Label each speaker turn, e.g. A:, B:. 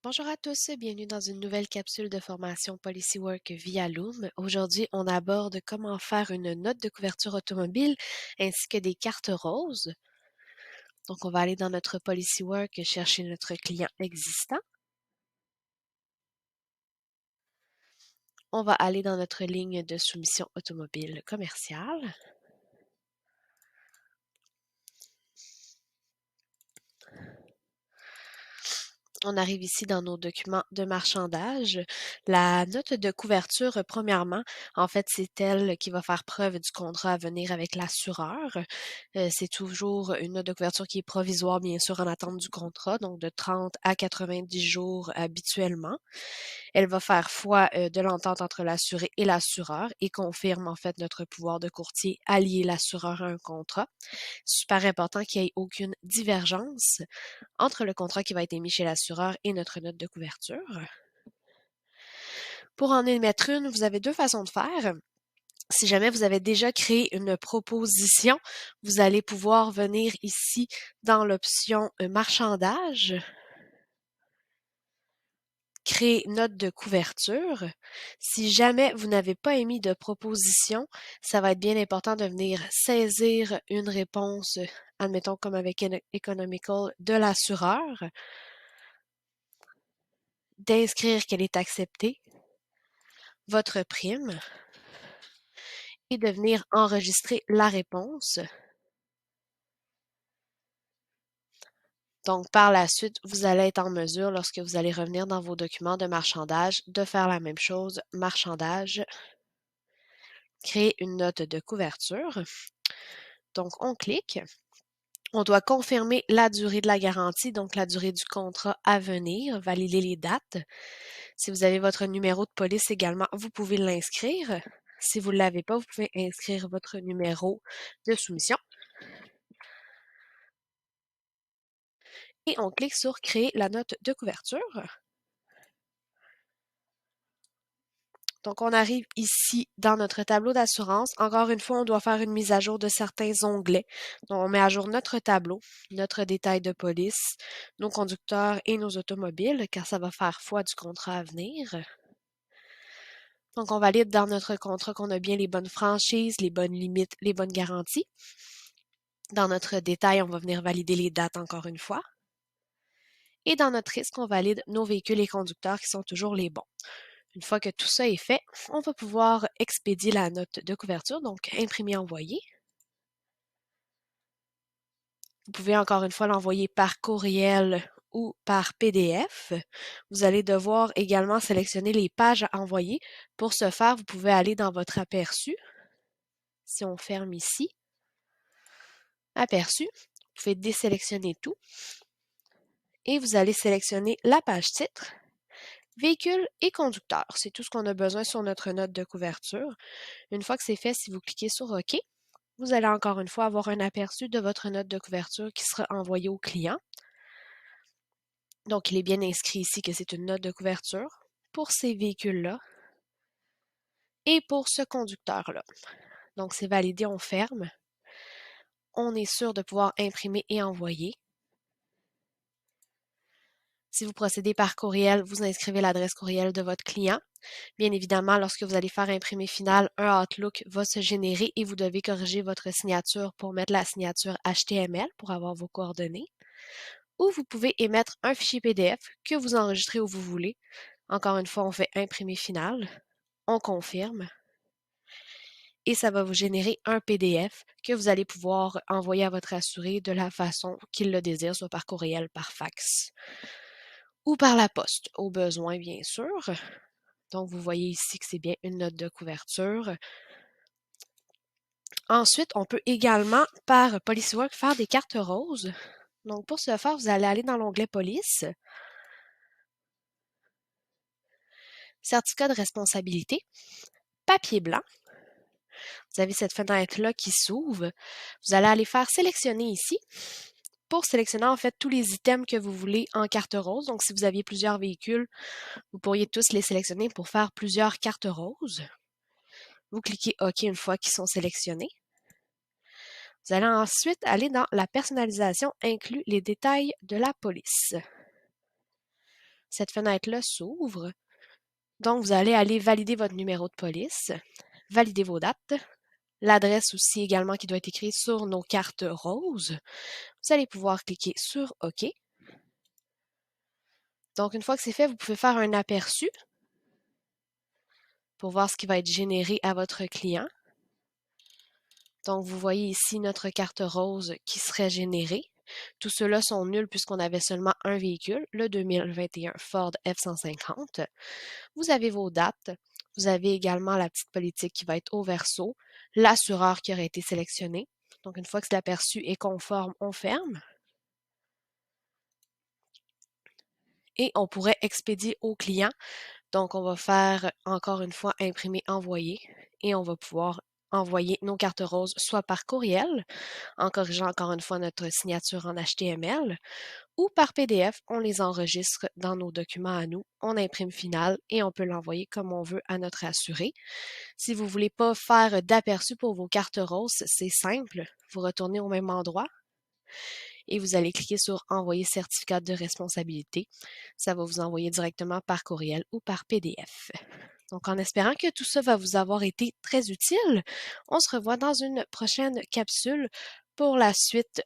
A: Bonjour à tous, bienvenue dans une nouvelle capsule de formation PolicyWork via Loom. Aujourd'hui, on aborde comment faire une note de couverture automobile ainsi que des cartes roses. Donc, on va aller dans notre PolicyWork chercher notre client existant. On va aller dans notre ligne de soumission automobile commerciale. On arrive ici dans nos documents de marchandage. La note de couverture, premièrement, en fait, c'est elle qui va faire preuve du contrat à venir avec l'assureur. C'est toujours une note de couverture qui est provisoire, bien sûr, en attente du contrat, donc de 30 à 90 jours habituellement. Elle va faire foi de l'entente entre l'assuré et l'assureur et confirme en fait notre pouvoir de courtier à lier l'assureur à un contrat. Super important qu'il n'y ait aucune divergence entre le contrat qui va être émis chez l'assureur et notre note de couverture. Pour en émettre une, vous avez deux façons de faire. Si jamais vous avez déjà créé une proposition, vous allez pouvoir venir ici dans l'option marchandage, créer note de couverture. Si jamais vous n'avez pas émis de proposition, ça va être bien important de venir saisir une réponse, admettons comme avec Economical, de l'assureur, d'inscrire qu'elle est acceptée, votre prime, et de venir enregistrer la réponse. Donc, par la suite, vous allez être en mesure, lorsque vous allez revenir dans vos documents de marchandage, de faire la même chose, marchandage, créer une note de couverture. Donc, on clique. On doit confirmer la durée de la garantie, donc la durée du contrat à venir, valider les dates. Si vous avez votre numéro de police également, vous pouvez l'inscrire. Si vous ne l'avez pas, vous pouvez inscrire votre numéro de soumission. Et on clique sur Créer la note de couverture. Donc, on arrive ici dans notre tableau d'assurance. Encore une fois, on doit faire une mise à jour de certains onglets. Donc, on met à jour notre tableau, notre détail de police, nos conducteurs et nos automobiles, car ça va faire foi du contrat à venir. Donc, on valide dans notre contrat qu'on a bien les bonnes franchises, les bonnes limites, les bonnes garanties. Dans notre détail, on va venir valider les dates encore une fois. Et dans notre risque, on valide nos véhicules et conducteurs qui sont toujours les bons. Une fois que tout ça est fait, on va pouvoir expédier la note de couverture, donc imprimer, envoyer. Vous pouvez encore une fois l'envoyer par courriel ou par PDF. Vous allez devoir également sélectionner les pages à envoyer. Pour ce faire, vous pouvez aller dans votre aperçu. Si on ferme ici, aperçu, vous pouvez désélectionner tout et vous allez sélectionner la page titre, véhicule et conducteur. C'est tout ce qu'on a besoin sur notre note de couverture. Une fois que c'est fait, si vous cliquez sur OK, vous allez encore une fois avoir un aperçu de votre note de couverture qui sera envoyée au client. Donc, il est bien inscrit ici que c'est une note de couverture pour ces véhicules-là et pour ce conducteur-là. Donc, c'est validé, on ferme. On est sûr de pouvoir imprimer et envoyer. Si vous procédez par courriel, vous inscrivez l'adresse courriel de votre client. Bien évidemment, lorsque vous allez faire imprimer final, un Outlook va se générer et vous devez corriger votre signature pour mettre la signature HTML pour avoir vos coordonnées. Ou vous pouvez émettre un fichier PDF que vous enregistrez où vous voulez. Encore une fois, on fait imprimer final, on confirme et ça va vous générer un PDF que vous allez pouvoir envoyer à votre assuré de la façon qu'il le désire, soit par courriel, par fax ou par la poste, au besoin bien sûr. Donc, vous voyez ici que c'est bien une note de couverture. Ensuite, on peut également, par PolicyWork, faire des cartes roses. Donc, pour ce faire, vous allez aller dans l'onglet Police, Certificat de responsabilité, papier blanc. Vous avez cette fenêtre-là qui s'ouvre. Vous allez aller faire sélectionner ici pour sélectionner en fait tous les items que vous voulez en carte rose. Donc, si vous aviez plusieurs véhicules, vous pourriez tous les sélectionner pour faire plusieurs cartes roses. Vous cliquez OK une fois qu'ils sont sélectionnés. Vous allez ensuite aller dans la personnalisation inclut les détails de la police. Cette fenêtre-là s'ouvre. Donc, vous allez aller valider votre numéro de police, valider vos dates, l'adresse aussi également qui doit être écrite sur nos cartes roses. Vous allez pouvoir cliquer sur OK. Donc, une fois que c'est fait, vous pouvez faire un aperçu pour voir ce qui va être généré à votre client. Donc, vous voyez ici notre carte rose qui serait générée. Tous ceux-là sont nuls puisqu'on avait seulement un véhicule, le 2021 Ford F-150. Vous avez vos dates. Vous avez également la petite politique qui va être au verso, l'assureur qui aurait été sélectionné. Donc, une fois que l'aperçu est conforme, on ferme. Et on pourrait expédier au client. Donc, on va faire encore une fois imprimer, envoyer. Et on va pouvoir envoyer nos cartes roses soit par courriel, en corrigeant encore une fois notre signature en HTML, ou par PDF, on les enregistre dans nos documents à nous, on imprime final et on peut l'envoyer comme on veut à notre assuré. Si vous ne voulez pas faire d'aperçu pour vos cartes roses, c'est simple, vous retournez au même endroit et vous allez cliquer sur Envoyer certificat de responsabilité. Ça va vous envoyer directement par courriel ou par PDF. Donc, en espérant que tout ça va vous avoir été très utile, on se revoit dans une prochaine capsule pour la suite